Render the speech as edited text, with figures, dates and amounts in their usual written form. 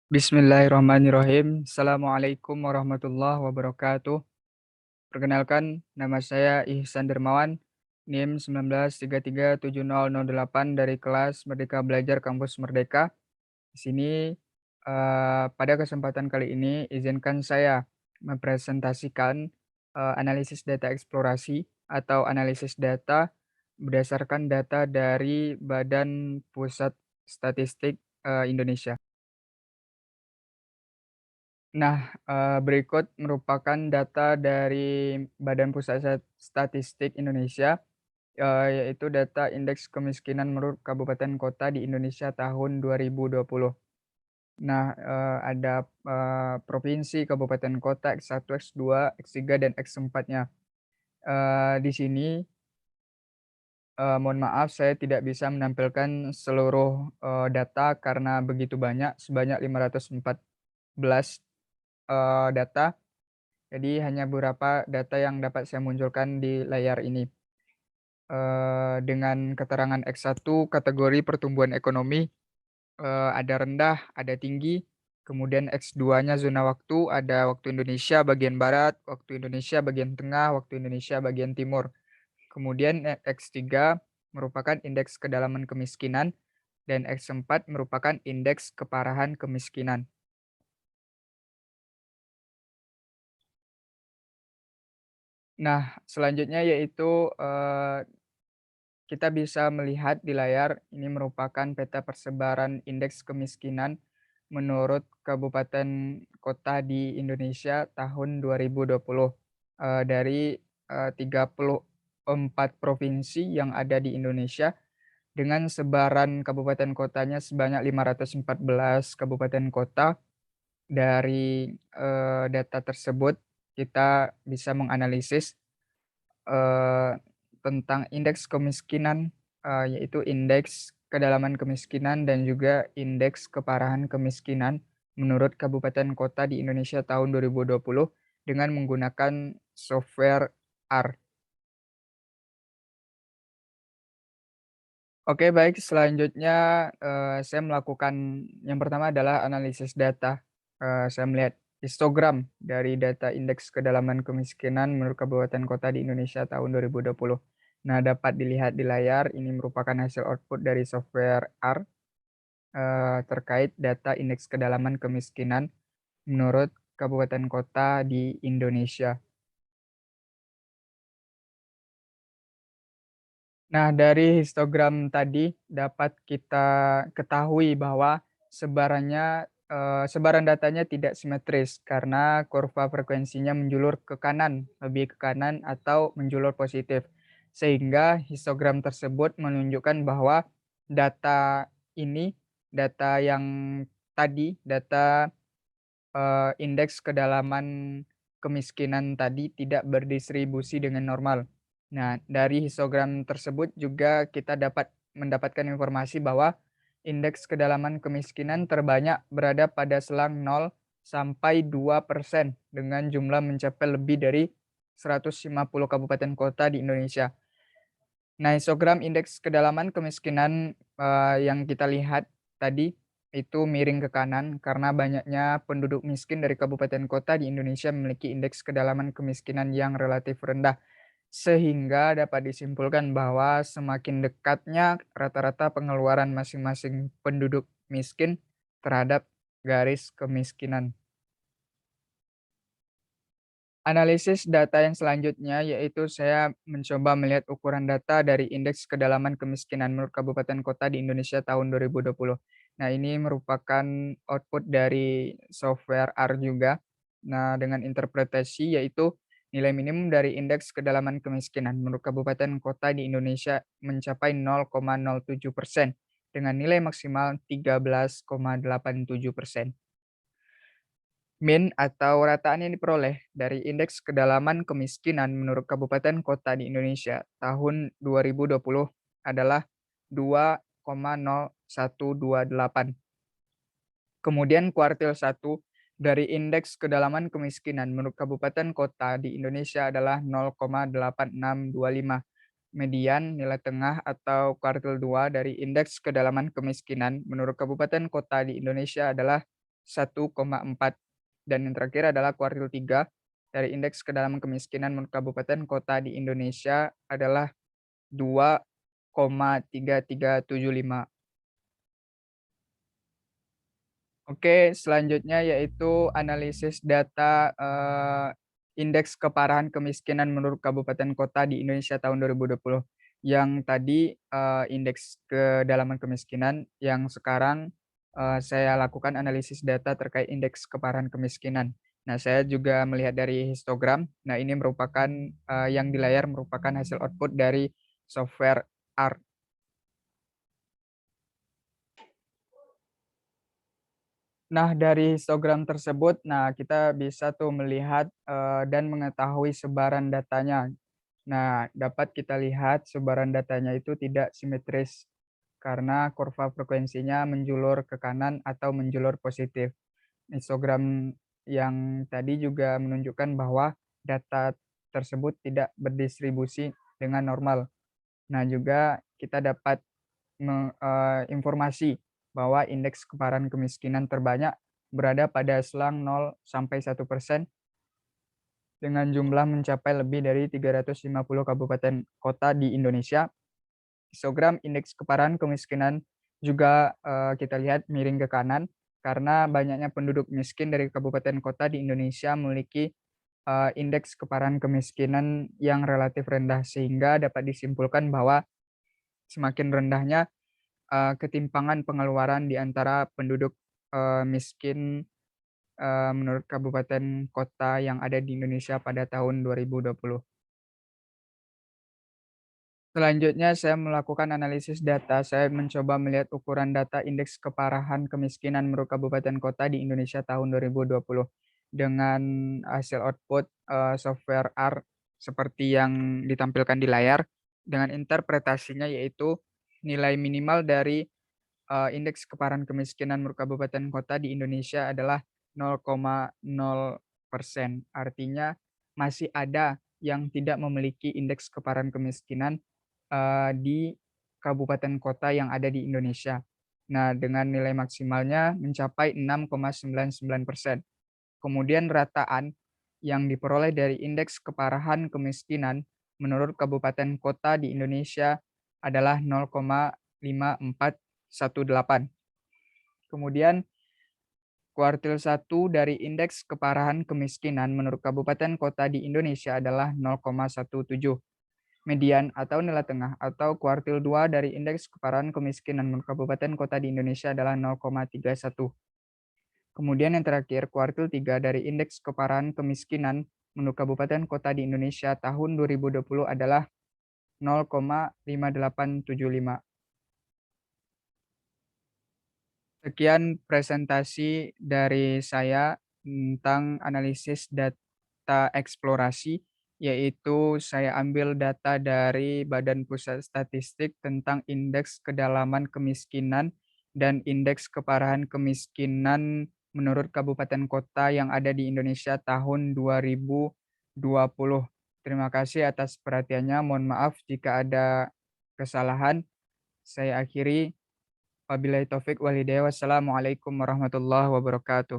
Bismillahirrahmanirrahim. Assalamualaikum warahmatullahi wabarakatuh. Perkenalkan, nama saya Ihsan Dermawan, NIM 19337008 dari kelas Merdeka Belajar Kampus Merdeka. Di sini, pada kesempatan kali ini, izinkan saya mempresentasikan analisis data eksplorasi atau analisis data berdasarkan data dari Badan Pusat Statistik Indonesia. Nah, berikut merupakan data dari Badan Pusat Statistik Indonesia, yaitu data indeks kemiskinan menurut kabupaten kota di Indonesia tahun 2020. Nah, ada, provinsi, kabupaten kota, X1, X2, X3, dan X4-nya. Di sini, mohon maaf saya tidak bisa menampilkan seluruh, data karena begitu banyak, sebanyak 514, data. Jadi hanya beberapa data yang dapat saya munculkan di layar ini. Dengan keterangan X1 kategori pertumbuhan ekonomi, ada rendah, ada tinggi, kemudian X2-nya zona waktu, ada waktu Indonesia bagian barat, waktu Indonesia bagian tengah, waktu Indonesia bagian timur. Kemudian X3 merupakan indeks kedalaman kemiskinan dan X4 merupakan indeks keparahan kemiskinan. Nah, selanjutnya yaitu, kita bisa melihat di layar, ini merupakan peta persebaran indeks kemiskinan menurut kabupaten kota di Indonesia tahun 2020, dari, 34 provinsi yang ada di Indonesia dengan sebaran kabupaten kotanya sebanyak 514 kabupaten kota. Dari, data tersebut kita bisa menganalisis Eee, tentang indeks kemiskinan, yaitu indeks kedalaman kemiskinan dan juga indeks keparahan kemiskinan menurut kabupaten kota di Indonesia tahun 2020 dengan menggunakan software R. Oke baik, selanjutnya, saya melakukan yang pertama adalah analisis data. Saya melihat histogram dari data indeks kedalaman kemiskinan menurut kabupaten kota di Indonesia tahun 2020. Nah, dapat dilihat di layar, ini merupakan hasil output dari software R, terkait data indeks kedalaman kemiskinan menurut kabupaten kota di Indonesia. Nah, dari histogram tadi dapat kita ketahui bahwa sebaran datanya tidak simetris karena kurva frekuensinya menjulur ke kanan, lebih ke kanan atau menjulur positif. Sehingga histogram tersebut menunjukkan bahwa data ini, data yang tadi, data, indeks kedalaman kemiskinan tadi tidak berdistribusi dengan normal. Nah, dari histogram tersebut juga kita dapat mendapatkan informasi bahwa indeks kedalaman kemiskinan terbanyak berada pada selang 0 sampai 2% dengan jumlah mencapai lebih dari 150 kabupaten kota di Indonesia. Nah, histogram indeks kedalaman kemiskinan, yang kita lihat tadi, itu miring ke kanan karena banyaknya penduduk miskin dari kabupaten kota di Indonesia memiliki indeks kedalaman kemiskinan yang relatif rendah. Sehingga dapat disimpulkan bahwa semakin dekatnya rata-rata pengeluaran masing-masing penduduk miskin terhadap garis kemiskinan. Analisis data yang selanjutnya yaitu saya mencoba melihat ukuran data dari indeks kedalaman kemiskinan menurut kabupaten kota di Indonesia tahun 2020. Nah, ini merupakan output dari software R juga. Nah, dengan interpretasi yaitu nilai minimum dari indeks kedalaman kemiskinan menurut kabupaten kota di Indonesia mencapai 0,07% dengan nilai maksimal 13,87%. Min atau rataan yang diperoleh dari indeks kedalaman kemiskinan menurut kabupaten kota di Indonesia tahun 2020 adalah 2,0128. Kemudian kuartil 1 dari indeks kedalaman kemiskinan menurut kabupaten kota di Indonesia adalah 0,8625. Median nilai tengah atau kuartil 2 dari indeks kedalaman kemiskinan menurut kabupaten kota di Indonesia adalah 1,4. Dan yang terakhir adalah kuartil 3 dari indeks kedalaman kemiskinan menurut kabupaten kota di Indonesia adalah 2,3375. Oke, selanjutnya yaitu analisis data, indeks keparahan kemiskinan menurut kabupaten kota di Indonesia tahun 2020. Yang tadi, indeks kedalaman kemiskinan, yang sekarang, saya lakukan analisis data terkait indeks keparahan kemiskinan. Nah, saya juga melihat dari histogram. Nah, ini merupakan, yang di layar merupakan hasil output dari software R. Nah, dari histogram tersebut, nah kita bisa tuh melihat, dan mengetahui sebaran datanya. Nah, dapat kita lihat sebaran datanya itu tidak simetris karena kurva frekuensinya menjulur ke kanan atau menjulur positif. Histogram yang tadi juga menunjukkan bahwa data tersebut tidak berdistribusi dengan normal. Nah, juga kita dapat informasi bahwa indeks keparahan kemiskinan terbanyak berada pada selang 0 sampai 1% dengan jumlah mencapai lebih dari 350 kabupaten kota di Indonesia. Histogram indeks keparahan kemiskinan juga, kita lihat miring ke kanan karena banyaknya penduduk miskin dari kabupaten kota di Indonesia memiliki, indeks keparahan kemiskinan yang relatif rendah, sehingga dapat disimpulkan bahwa semakin rendahnya ketimpangan pengeluaran di antara penduduk, miskin, menurut kabupaten kota yang ada di Indonesia pada tahun 2020. Selanjutnya saya melakukan analisis data, saya mencoba melihat ukuran data indeks keparahan kemiskinan menurut kabupaten kota di Indonesia tahun 2020 dengan hasil output, software R seperti yang ditampilkan di layar, dengan interpretasinya yaitu nilai minimal dari indeks keparahan kemiskinan menurut kabupaten kota di Indonesia adalah 0,0%. Artinya masih ada yang tidak memiliki indeks keparahan kemiskinan, di kabupaten kota yang ada di Indonesia. Nah, dengan nilai maksimalnya mencapai 6,99%. Kemudian rataan yang diperoleh dari indeks keparahan kemiskinan menurut kabupaten kota di Indonesia adalah 0,5418. Kemudian kuartil 1 dari indeks keparahan kemiskinan menurut kabupaten kota di Indonesia adalah 0,17. Median atau nilai tengah atau kuartil 2 dari indeks keparahan kemiskinan menurut kabupaten kota di Indonesia adalah 0,31. Kemudian yang terakhir, kuartil 3 dari indeks keparahan kemiskinan menurut kabupaten kota di Indonesia tahun 2020 adalah 0,5875. Sekian presentasi dari saya tentang analisis data eksplorasi, yaitu saya ambil data dari Badan Pusat Statistik tentang indeks kedalaman kemiskinan dan indeks keparahan kemiskinan menurut kabupaten kota yang ada di Indonesia tahun 2020. Terima kasih atas perhatiannya. Mohon maaf jika ada kesalahan. Saya akhiri. Wabillahi taufik wal hidayah. Wassalamualaikum warahmatullahi wabarakatuh.